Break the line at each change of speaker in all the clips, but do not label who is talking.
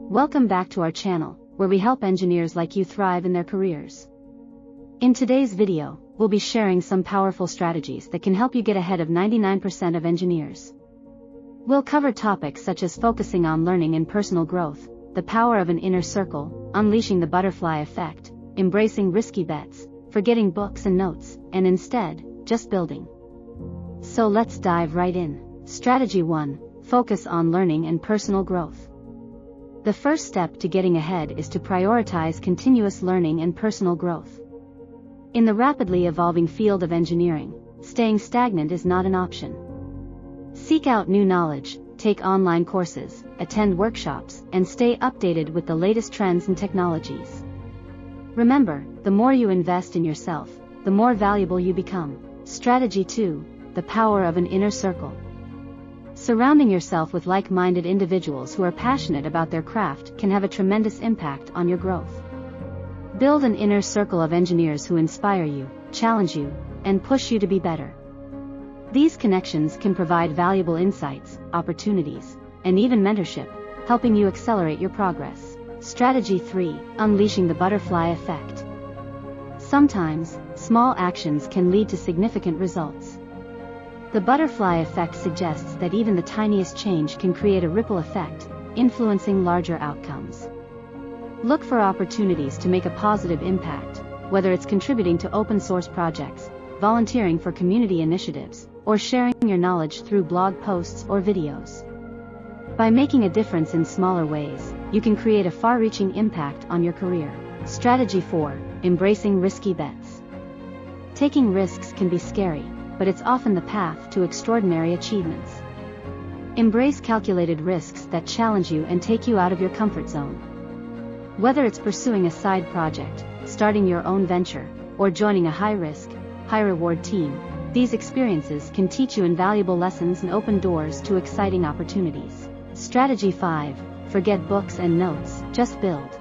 Welcome back to our channel, where we help engineers like you thrive in their careers. In today's video, we'll be sharing some powerful strategies that can help you get ahead of 99% of engineers. We'll cover topics such as focusing on learning and personal growth, the power of an inner circle, unleashing the butterfly effect, embracing risky bets, forgetting books and notes, and instead, just building. So let's dive right in. Strategy 1. Focus on learning and personal growth. The first step to getting ahead is to prioritize continuous learning and personal growth. In the rapidly evolving field of engineering, staying stagnant is not an option. Seek out new knowledge, take online courses, attend workshops, and stay updated with the latest trends and technologies. Remember, the more you invest in yourself, the more valuable you become. Strategy 2. The power of an inner circle. Surrounding yourself with like-minded individuals who are passionate about their craft can have a tremendous impact on your growth. Build an inner circle of engineers who inspire you, challenge you, and push you to be better. These connections can provide valuable insights, opportunities, and even mentorship, helping you accelerate your progress. Strategy 3. Unleashing the butterfly effect. Sometimes, small actions can lead to significant results. The butterfly effect suggests that even the tiniest change can create a ripple effect, influencing larger outcomes. Look for opportunities to make a positive impact, whether it's contributing to open-source projects, volunteering for community initiatives, or sharing your knowledge through blog posts or videos. By making a difference in smaller ways, you can create a far-reaching impact on your career. Strategy 4. Embracing risky bets. Taking risks can be scary, but it's often the path to extraordinary achievements. Embrace calculated risks that challenge you and take you out of your comfort zone. Whether it's pursuing a side project, starting your own venture, or joining a high-risk, high-reward team, these experiences can teach you invaluable lessons and open doors to exciting opportunities. Strategy 5. Forget books and notes, just build.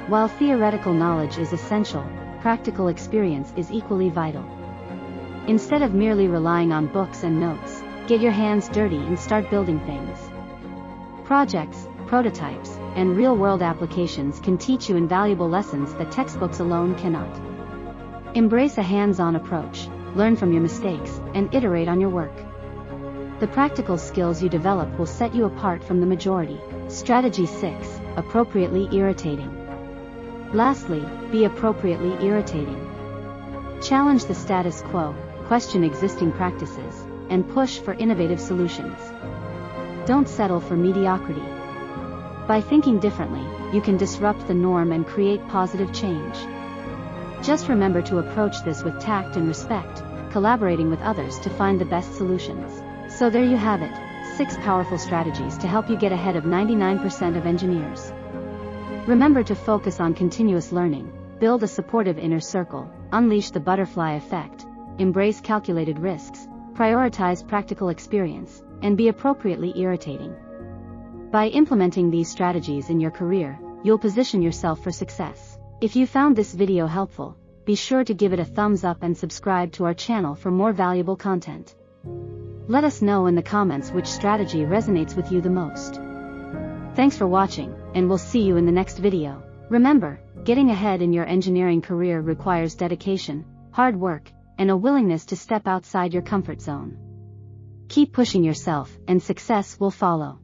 While theoretical knowledge is essential, practical experience is equally vital. Instead of merely relying on books and notes, get your hands dirty and start building things. Projects, prototypes, and real-world applications can teach you invaluable lessons that textbooks alone cannot. Embrace a hands-on approach, learn from your mistakes, and iterate on your work. The practical skills you develop will set you apart from the majority. Strategy 6. Appropriately irritating. Lastly, be appropriately irritating. Challenge the status quo, question existing practices, and push for innovative solutions. Don't settle for mediocrity. By thinking differently, you can disrupt the norm and create positive change. Just remember to approach this with tact and respect, collaborating with others to find the best solutions. So there you have it, 6 powerful strategies to help you get ahead of 99% of engineers. Remember to focus on continuous learning, build a supportive inner circle, unleash the butterfly effect, embrace calculated risks, prioritize practical experience, and be appropriately irritating. By implementing these strategies in your career, you'll position yourself for success. If you found this video helpful, be sure to give it a thumbs up and subscribe to our channel for more valuable content. Let us know in the comments which strategy resonates with you the most. Thanks for watching, and we'll see you in the next video. Remember, getting ahead in your engineering career requires dedication, hard work, and a willingness to step outside your comfort zone. Keep pushing yourself, and success will follow.